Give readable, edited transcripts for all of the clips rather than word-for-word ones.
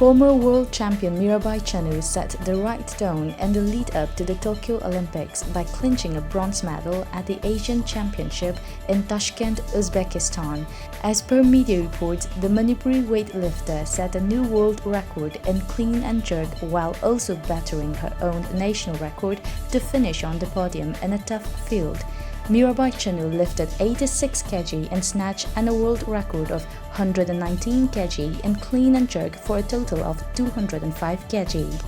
Former world champion Mirabai Chanu set the right tone in the lead-up to the Tokyo Olympics by clinching a bronze medal at the Asian Championship in Tashkent, Uzbekistan. As per media reports, the Manipuri weightlifter set a new world record in clean and jerk while also battering her own national record to finish on the podium in a tough field. Mirabai Chanu lifted 86 kg in snatch and a world record of 119 kg in clean and jerk for a total of 205 kg.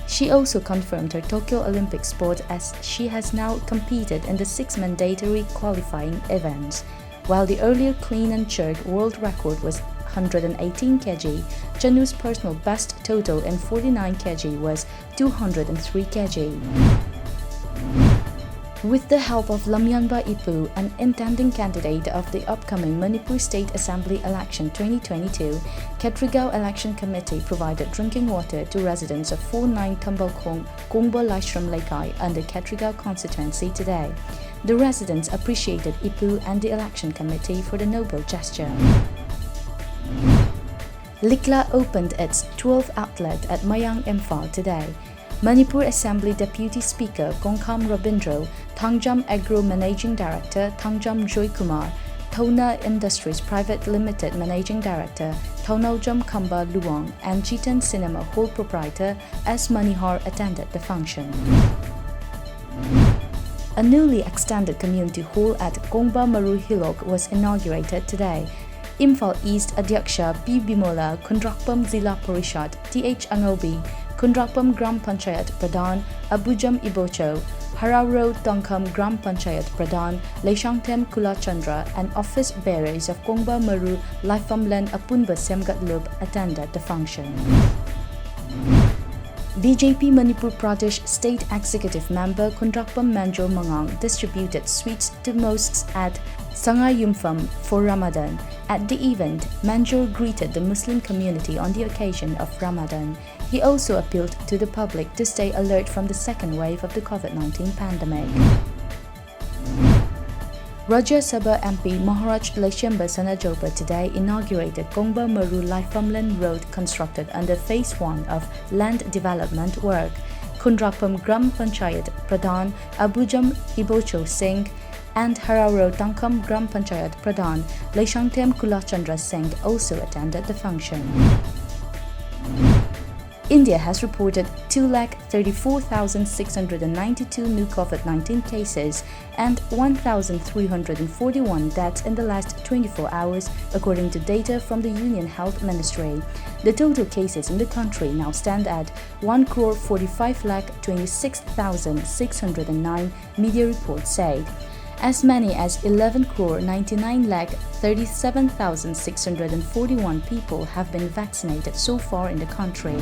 She also confirmed her Tokyo Olympic spot as she has now competed in the 6 mandatory qualifying events. While the earlier clean and jerk world record was 118 kg, Chanu's personal best total in 49 kg was 203 kg. With the help of Lamjingba Ipu, an intending candidate of the upcoming Manipuri State Assembly election 2022, Ketrigao Election Committee provided drinking water to residents of 49 Tambalkhong, Kongba Laishram Laikai under Ketrigao constituency today. The residents appreciated Ipu and the election committee for the noble gesture. Likla opened its 12th outlet at Mayang Imphal today. Manipur Assembly Deputy Speaker Kongkham Rabindro, Thangjam Agro Managing Director Thangjam Joy Kumar, Thona Industries Private Limited Managing Director Thonojam Khamba Luang, and Jitan Cinema Hall Proprietor S. Manihar attended the function. A newly extended community hall at Kongba Maru Hilok was inaugurated today. Imphal East Adyaksha P. Bimola, Kundrakpam Zila Parishad, Th. Angobi, Kundrakpam Gram Panchayat Pradhan, Abujam Ibocho, Hararo Tongkham Gram Panchayat Pradhan, Leishangtem Kulachandra, and office bearers of Kongba Maru Laifamlen Apunba Semgatlub attended the function. BJP Manipur Pradesh State Executive Member Kundrakpam Manjo Mangang distributed sweets to mosques at Sangayumpham for Ramadan. At the event, Manjor greeted the Muslim community on the occasion of Ramadan. He also appealed to the public to stay alert from the second wave of the COVID-19 pandemic. Rajya Sabha MP Maharaj Leshemba Sanajoba today inaugurated Kongba Maru Laifamlen Road constructed under Phase 1 of land development work. Kundrakpam Gram Panchayat Pradhan Abujam Ibocho Singh and Hararo Tongkham Gram Panchayat Pradhan Leishangtem Kulachandra Singh also attended the function. India has reported 234,692 new COVID-19 cases and 1,341 deaths in the last 24 hours, according to data from the Union Health Ministry. The total cases in the country now stand at 1,45,26,609, media reports say. As many as 11,99,37,641 people have been vaccinated so far in the country.